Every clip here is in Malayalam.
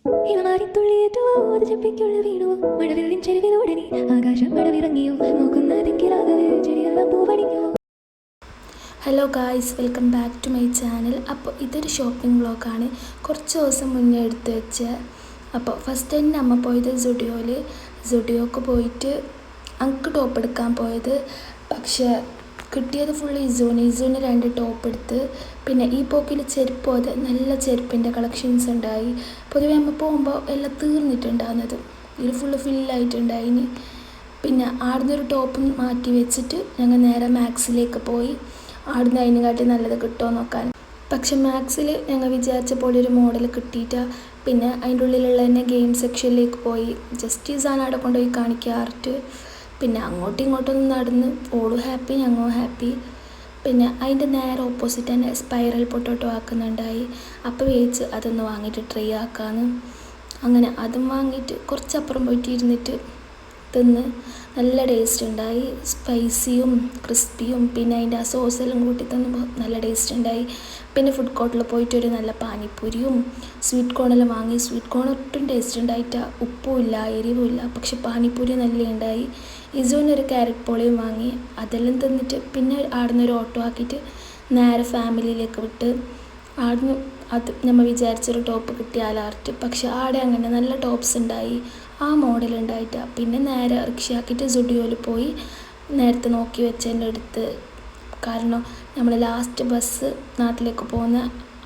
ഹിമമാരിത്തുള്ളിയേറ്റുവോ അത് ചെപ്പിക്കുള്ള വീണുവോ മഴവില്ലിൻ ചെരുവിലൂടെ നീ ആകാശം മഴവിറങ്ങിയോ നോക്കുന്ന ദിക്കിലാകവേ ചെടിയെല്ലാം പൂവണിഞ്ഞോ. Hello guys, welcome back to my channel. അപ്പോൾ ഇതൊരു ഷോപ്പിംഗ് വ്ളോഗാണ്. കുറച്ച് ദിവസം മുന്നേ എടുത്ത് വെച്ച. അപ്പോൾ ഫസ്റ്റ് തന്നെ അമ്മ പോയത് സുഡിയോക്ക് പോയിട്ട് അങ്ക് ടോപ്പ് എടുക്കാൻ പോയത്. പക്ഷേ കിട്ടിയത് ഫുള്ള് ഇസൂന് 2 ടോപ്പ് എടുത്ത്. പിന്നെ ഈ പോക്കിൽ ചെരുപ്പ് അത് നല്ല ചെരുപ്പിൻ്റെ കളക്ഷൻസ് ഉണ്ടായി. പൊതുവെ അമ്മ പോകുമ്പോൾ എല്ലാം തീർന്നിട്ടുണ്ടാകുന്നത്, ഇത് ഫുള്ള് ഫില്ലായിട്ടുണ്ടായിന്. പിന്നെ ആടുന്നൊരു ടോപ്പ് മാറ്റി വെച്ചിട്ട് ഞങ്ങൾ നേരെ മാക്സിലേക്ക് പോയി. ആടുന്ന അതിനെക്കാട്ടി നല്ലത് കിട്ടുമോ നോക്കാൻ. പക്ഷെ മാക്സിൽ ഞങ്ങൾ വിചാരിച്ച പോലെ ഒരു മോഡൽ കിട്ടിയിട്ട. പിന്നെ അതിൻ്റെ ഉള്ളിലുള്ള തന്നെ ഗെയിം സെക്ഷനിലേക്ക് പോയി. ജസ്റ്റ് ഈ സാധനം അവിടെ കൊണ്ടുപോയി കാണിക്കുക ആർട്ട്. പിന്നെ അങ്ങോട്ടും ഇങ്ങോട്ടൊന്നും നടന്ന് ഓളും ഹാപ്പി ഞങ്ങളും ഹാപ്പി. പിന്നെ അതിൻ്റെ നേരെ ഓപ്പോസിറ്റ് തന്നെ സ്പൈറൽ പൊട്ടോട്ടോ ആക്കുന്നുണ്ടായി. അപ്പോൾ വേച്ച് അതൊന്ന് വാങ്ങിയിട്ട് ട്രൈ ആക്കാമെന്ന്. അങ്ങനെ അതും വാങ്ങിയിട്ട് കുറച്ചപ്പുറം പോയിട്ട് ഇരുന്നിട്ട് തിന്ന് നല്ല ടേസ്റ്റ് ഉണ്ടായി. സ്പൈസിയും ക്രിസ്പിയും പിന്നെ അതിൻ്റെ ആ സോസെല്ലാം കൂട്ടി തന്നുമ്പോൾ നല്ല ടേസ്റ്റ് ഉണ്ടായി. പിന്നെ ഫുഡ് കോർട്ടിൽ പോയിട്ട് ഒരു നല്ല പാനിപ്പൂരിയും സ്വീറ്റ് കോണെല്ലാം വാങ്ങി. സ്വീറ്റ് കോൺ ഒട്ടും ടേസ്റ്റ് ഉണ്ടായിട്ട, ഉപ്പുമില്ല എരിവുമില്ല, പക്ഷെ പാനിപ്പൂരി നല്ല ഉണ്ടായി. ഇസുവിനൊരു ക്യാരറ്റ് പോളിയും വാങ്ങി. അതെല്ലാം തിന്നിട്ട് പിന്നെ ആടുന്ന ഒരു ഓട്ടോ ആക്കിയിട്ട് നേരെ ഫാമിലിയിലേക്ക് വിട്ട്. ആടുന്ന് അത് നമ്മൾ വിചാരിച്ചൊരു ടോപ്പ് കിട്ടിയാൽ ആർട്ട്. പക്ഷെ ആടെ അങ്ങനെ നല്ല ടോപ്സ് ഉണ്ടായി, ആ മോഡൽ ഉണ്ടായിട്ടാ. പിന്നെ നേരെ റിക്ഷയാക്കിയിട്ട് സുഡിയോയിൽ പോയി നേരത്തെ നോക്കി വെച്ചതിൻ്റെ അടുത്ത്. കാരണം നമ്മൾ ലാസ്റ്റ് ബസ് നാട്ടിലേക്ക് പോകുന്ന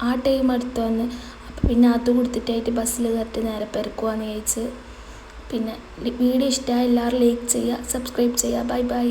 ആ ടൈം അടുത്ത് വന്ന്. അപ്പോൾ പിന്നെ അത് കൊടുത്തിട്ടായിട്ട് ബസ്സിൽ കയറിയിട്ട് നേരെ പെരക്കുവാന്ന് ചോദിച്ച്. പിന്നെ വീഡിയോ ഇഷ്ടമായി എല്ലാവരും ലൈക്ക് ചെയ്യുക, സബ്സ്ക്രൈബ് ചെയ്യുക. Bye bye.